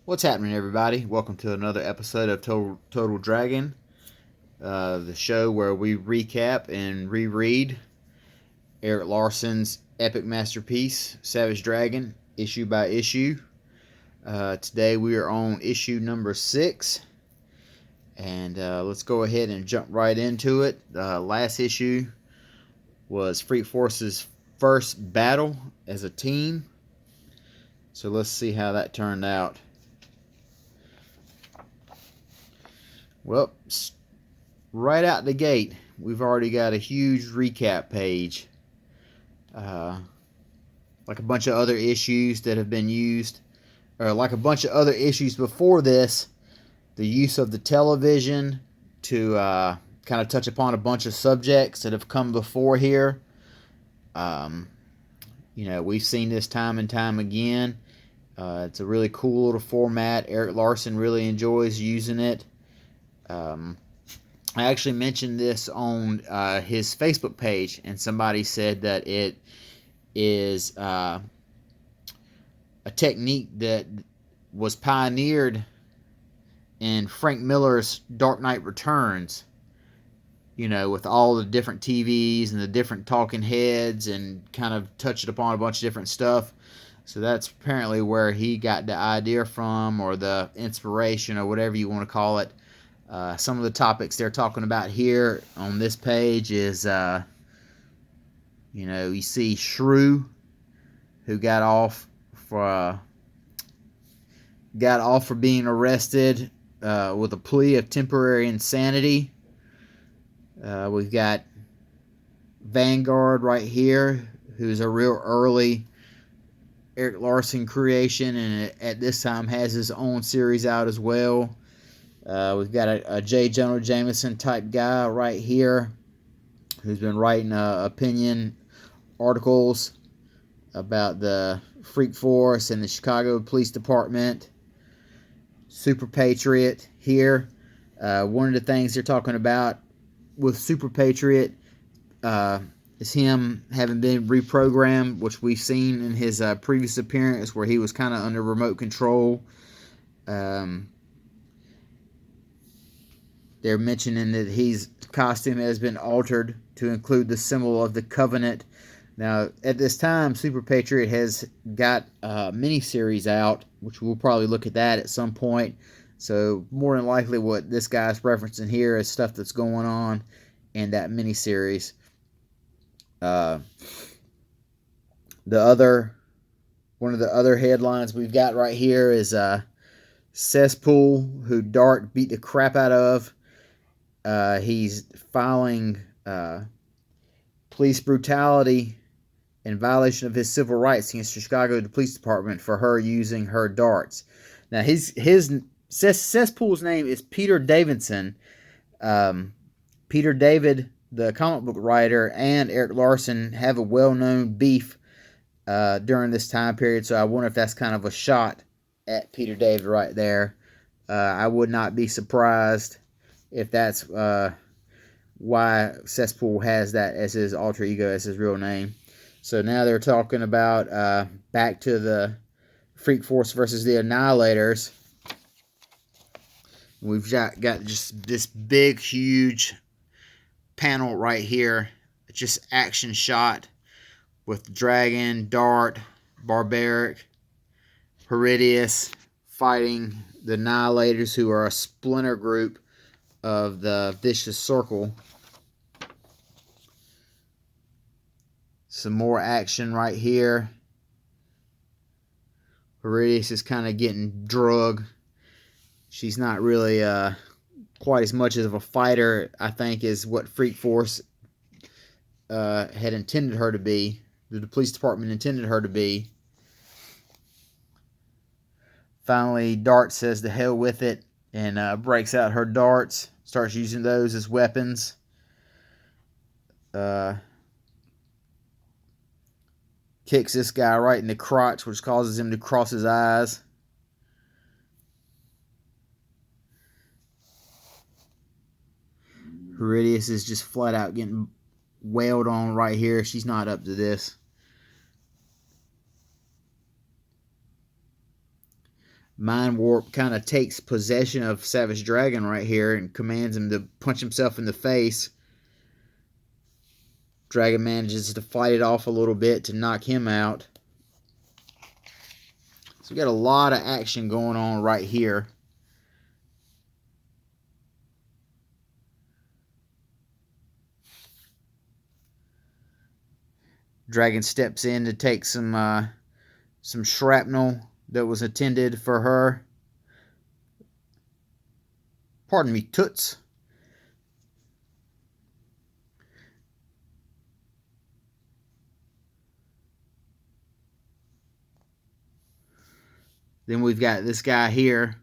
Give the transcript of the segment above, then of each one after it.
What's happening, everybody? Welcome to another episode of Total Dragon, the show where we recap and reread Erik Larsen's epic masterpiece, Savage Dragon, issue by issue. Today we are on issue number 6, and let's go ahead and jump right into it. Last issue was Freak Force's first battle as a team, so let's see how that turned out. Well, right out the gate, we've already got a huge recap page. Like a bunch of other issues that have been used, or like a bunch of other issues before this, the use of the television to kind of touch upon a bunch of subjects that have come before here. We've seen this time and time again. It's a really cool little format. Erik Larsen really enjoys using it. I actually mentioned this on his Facebook page, and somebody said that it is a technique that was pioneered in Frank Miller's Dark Knight Returns, with all the different TVs and the different talking heads, and kind of touched upon a bunch of different stuff. So that's apparently where he got the idea from, or the inspiration, or whatever you want to call it. Some of the topics they're talking about here on this page is, you see Shrew, who got off for being arrested with a plea of temporary insanity. We've got Vanguard right here, who's a real early Erik Larsen creation, and at this time has his own series out as well. We've got a J. Jonah Jameson type guy right here, who's been writing opinion articles about the Freak Force and the Chicago Police Department. Super Patriot here. One of the things they're talking about with Super Patriot is him having been reprogrammed, which we've seen in his previous appearance where he was kind of under remote control. They're mentioning that his costume has been altered to include the symbol of the Covenant. Now, at this time, Super Patriot has got a miniseries out, which we'll probably look at that at some point. So, more than likely, what this guy's referencing here is stuff that's going on in that miniseries. One of the other headlines we've got right here is Cesspool, who Dart beat the crap out of. He's filing police brutality in violation of his civil rights against the Chicago Police Department for her using her darts. Now, his Cesspool's name is Peter Davidson. Peter David, the comic book writer, and Erik Larsen have a well-known beef during this time period, so I wonder if that's kind of a shot at Peter David right there. I would not be surprised if that's why Cesspool has that as his alter ego, as his real name. So now they're talking about back to the Freak Force versus the Annihilators. We've got just this big, huge panel right here. Just action shot with Dragon, Dart, Barbaric, Heridius fighting the Annihilators, who are a splinter group of the Vicious Circle. Some more action right here. Heridius is kind of getting drugged. She's not really quite as much of a fighter, I think, as what Freak Force had intended her to be. The police department intended her to be. Finally, Dart says to hell with it and breaks out her darts. Starts using those as weapons. Kicks this guy right in the crotch, which causes him to cross his eyes. Heridius is just flat out getting wailed on right here. She's not up to this. Mind Warp kind of takes possession of Savage Dragon right here and commands him to punch himself in the face. Dragon manages to fight it off a little bit to knock him out. So we got a lot of action going on right here. Dragon steps in to take some shrapnel that was intended for her. Pardon me, toots. Then we've got this guy here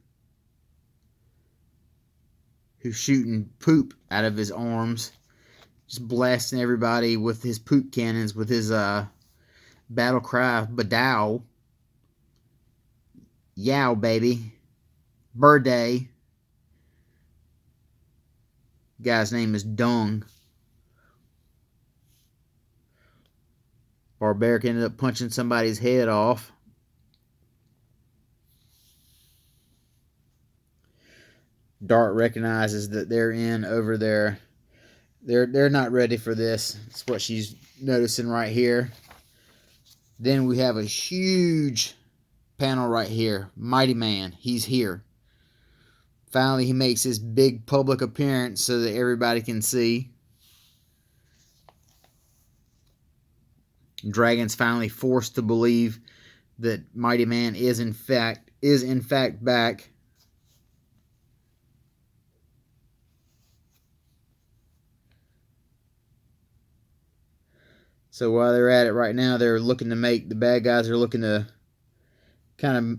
who's shooting poop out of his arms. Just blasting everybody with his poop cannons with his battle cry, Badow. Yow, baby. Birthday. Guy's name is Dung. Barbaric ended up punching somebody's head off. Dart recognizes that they're in over there. They're not ready for this. That's what she's noticing right here. Then we have a huge panel right here. Mighty Man, he's here. Finally, he makes his big public appearance so that everybody can see. Dragon's finally forced to believe that Mighty Man is in fact back. So while they're at it right now, the bad guys are looking to kind of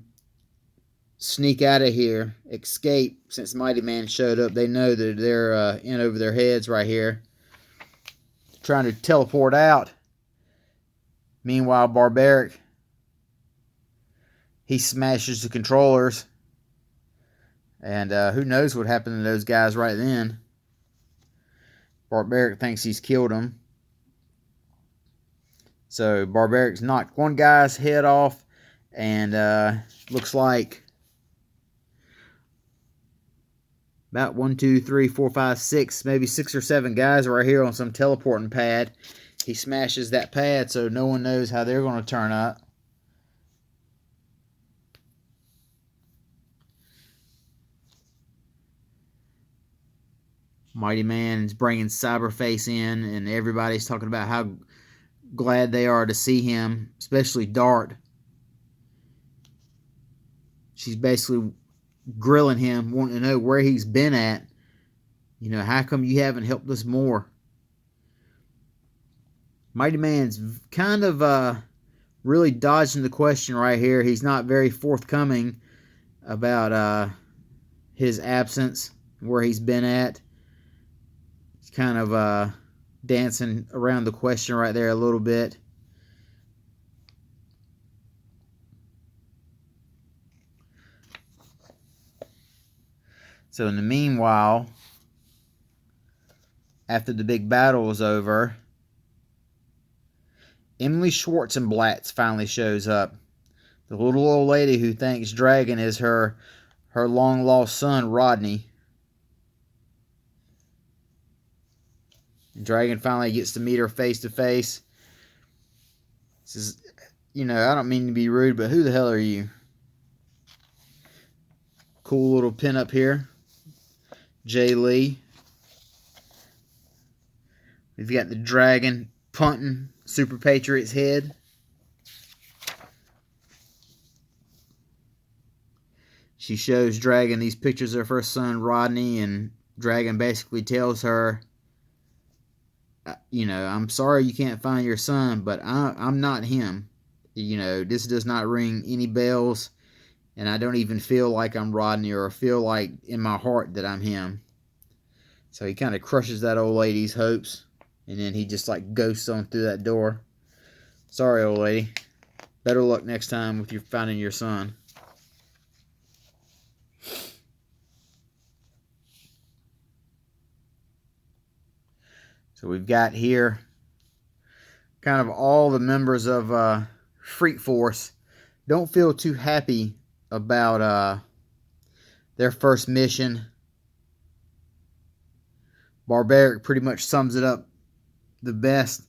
sneak out of here, escape. Since Mighty Man showed up, they know that they're in over their heads right here, trying to teleport out. Meanwhile, Barbaric, he smashes the controllers, and who knows what happened to those guys right then. Barbaric thinks he's killed them. So Barbaric's knocked one guy's head off, and looks like about 1, 2, 3, 4, 5, 6, maybe 6 or 7 guys right here on some teleporting pad. He smashes that pad so no one knows how they're going to turn up. Mighty Man is bringing Cyberface in, and everybody's talking about how glad they are to see him, especially Dart. She's basically grilling him, wanting to know where he's been at. You know, how come you haven't helped us more? Mighty Man's kind of really dodging the question right here. He's not very forthcoming about his absence, where he's been at. He's kind of dancing around the question right there a little bit. So in the meanwhile, after the big battle is over, Emily Schwarzenblatz finally shows up. The little old lady who thinks Dragon is her long-lost son, Rodney. Dragon finally gets to meet her face to face. Says, you know, I don't mean to be rude, but who the hell are you? Cool little pin up here. Jay Lee. We've got the Dragon punting Super Patriot's head. She shows Dragon these pictures of her son, Rodney, and Dragon basically tells her, you know, I'm sorry you can't find your son, but I'm not him. You know, this does not ring any bells, and I don't even feel like I'm Rodney or feel like in my heart that I'm him. So he kind of crushes that old lady's hopes, and then he just like ghosts on through that door. Sorry, old lady. Better luck next time with you finding your son. So we've got here kind of all the members of Freak Force don't feel too happy about their first mission. Barbaric pretty much sums it up the best.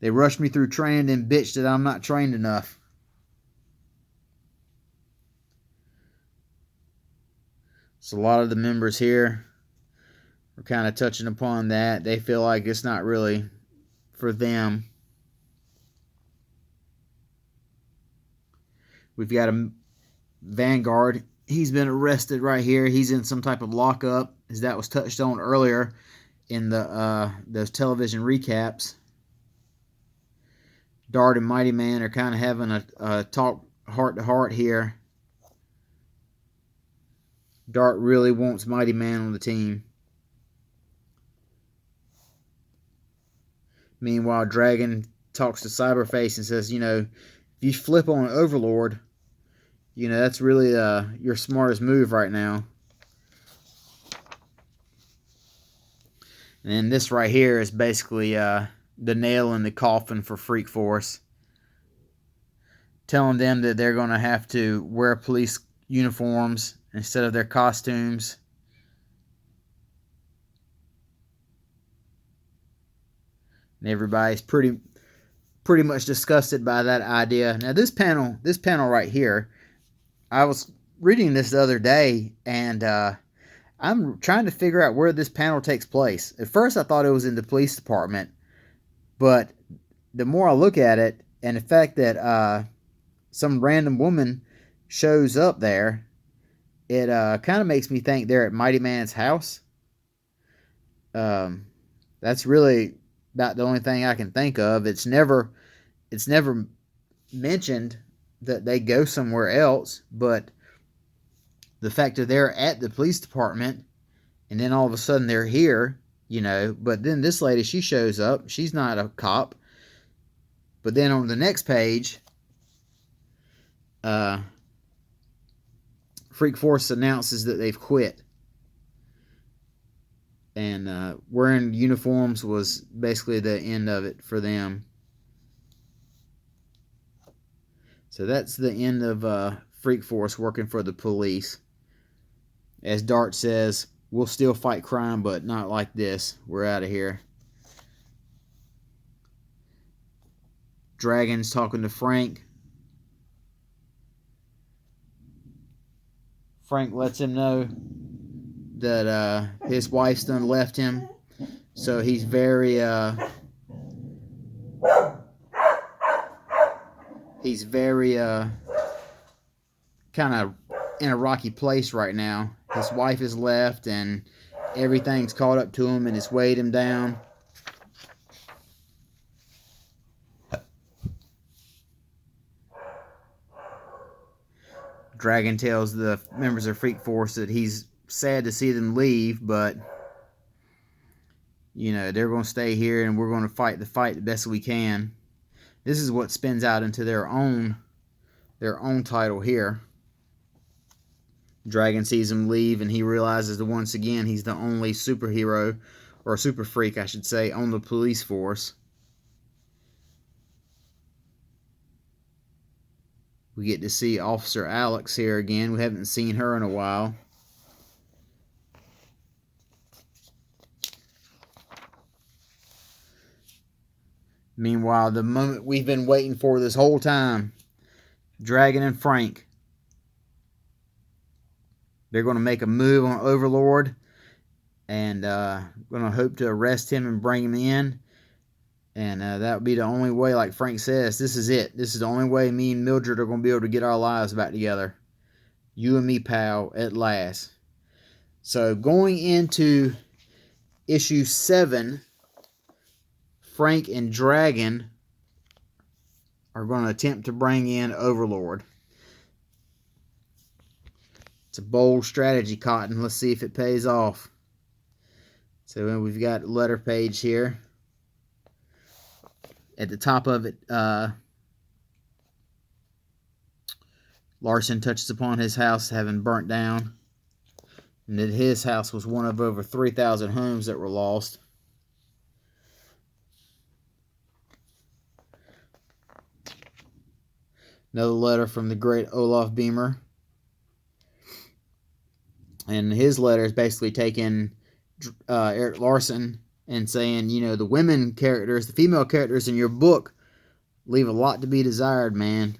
They rushed me through training and bitched that I'm not trained enough. So a lot of the members here are kind of touching upon that. They feel like it's not really for them. We've got a Vanguard. He's been arrested right here. He's in some type of lockup, as that was touched on earlier in the those television recaps. Dart and Mighty Man are kind of having a talk heart to heart here. Dart really wants Mighty Man on the team. Meanwhile, Dragon talks to Cyberface and says, you know, if you flip on Overlord, you know, that's really your smartest move right now. And then this right here is basically the nail in the coffin for Freak Force. Telling them that they're going to have to wear police uniforms instead of their costumes. And everybody's pretty much disgusted by that idea. Now this panel right here, I was reading this the other day, and I'm trying to figure out where this panel takes place. At first I thought it was in the police department, but the more I look at it, and the fact that some random woman shows up there, it kind of makes me think they're at Mighty Man's house. That's really about the only thing I can think of. It's never mentioned that they go somewhere else, but the fact that they're at the police department and then all of a sudden they're here, you know, but then this lady, she shows up. She's not a cop. But then on the next page, Freak Force announces that they've quit. And wearing uniforms was basically the end of it for them. So that's the end of Freak Force working for the police. As Dart says, we'll still fight crime, but not like this. We're out of here. Dragon's talking to Frank. Frank lets him know that his wife's done left him. So he's very kind of in a rocky place right now. His wife is left and everything's caught up to him and it's weighed him down. Dragon tells the members of Freak Force that he's sad to see them leave, but you know, they're going to stay here and we're going to fight the fight the best we can. This is what spins out into their own title here. Dragon sees him leave and he realizes that once again he's the only superhero, or super freak I should say, on the police force. We get to see Officer Alex here again. We haven't seen her in a while. Meanwhile, the moment we've been waiting for this whole time, Dragon and Frank, they're going to make a move on Overlord and going to hope to arrest him and bring him in. And that would be the only way, like Frank says, this is it. This is the only way me and Mildred are going to be able to get our lives back together. You and me, pal, at last. So going into issue 7, Frank and Dragon are going to attempt to bring in Overlord. It's a bold strategy, Cotton. Let's see if it pays off. So we've got a letter page here. At the top of it, Larson touches upon his house having burnt down, and that his house was one of over 3,000 homes that were lost. Another letter from the great Olaf Beamer. And his letter is basically taking Erik Larsen and saying, you know, the women characters, the female characters in your book leave a lot to be desired, man.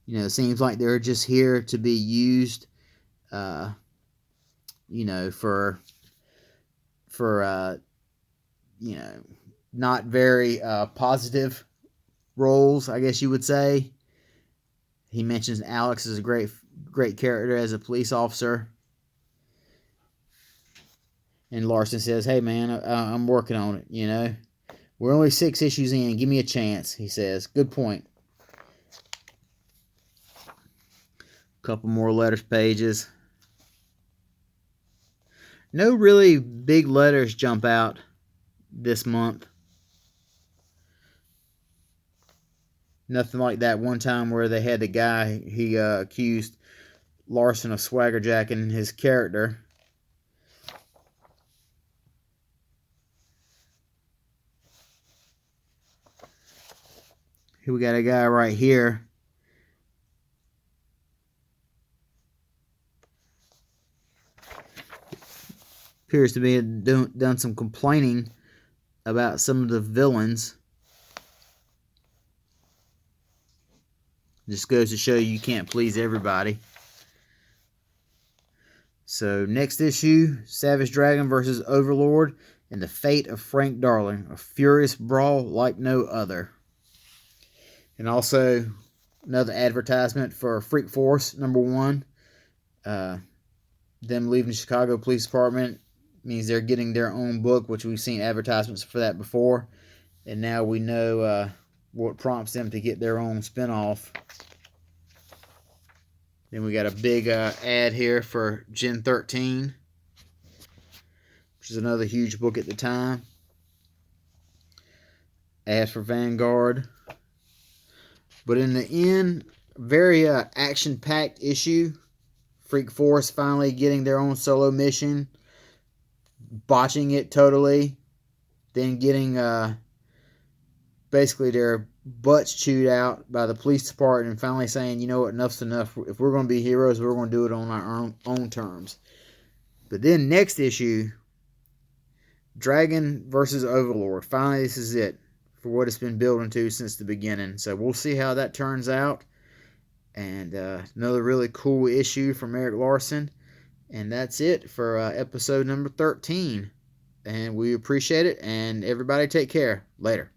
You know, it seems like they're just here to be used, you know, for you know, not very positive roles, I guess you would say. He mentions Alex is a great character as a police officer. And Larsen says, hey, man, I'm working on it, you know. We're only 6 issues in. Give me a chance, he says. Good point. Couple more letters pages. No really big letters jump out this month. Nothing like that one time where they had the guy, he accused Larsen of swaggerjacking his character. Here we got a guy right here. Appears to be done some complaining about some of the villains. Just goes to show you can't please everybody. So next issue, Savage Dragon versus Overlord and the fate of Frank Darling. A furious brawl like no other. And also another advertisement for Freak Force #1. Them leaving the Chicago Police Department means they're getting their own book, which we've seen advertisements for that before. And now we know what prompts them to get their own spinoff. Then we got a big ad here for Gen 13, which is another huge book at the time. Ad for Vanguard. But in the end, very action-packed issue. Freak Force finally getting their own solo mission, botching it totally, then getting basically their butts chewed out by the police department and finally saying, you know what, enough's enough. If we're going to be heroes, we're going to do it on our own terms. But then next issue, Dragon versus Overlord. Finally, this is it for what it's been building to since the beginning. So we'll see how that turns out. And another really cool issue from Erik Larsen. And that's it for episode number 13. And we appreciate it. And everybody take care. Later.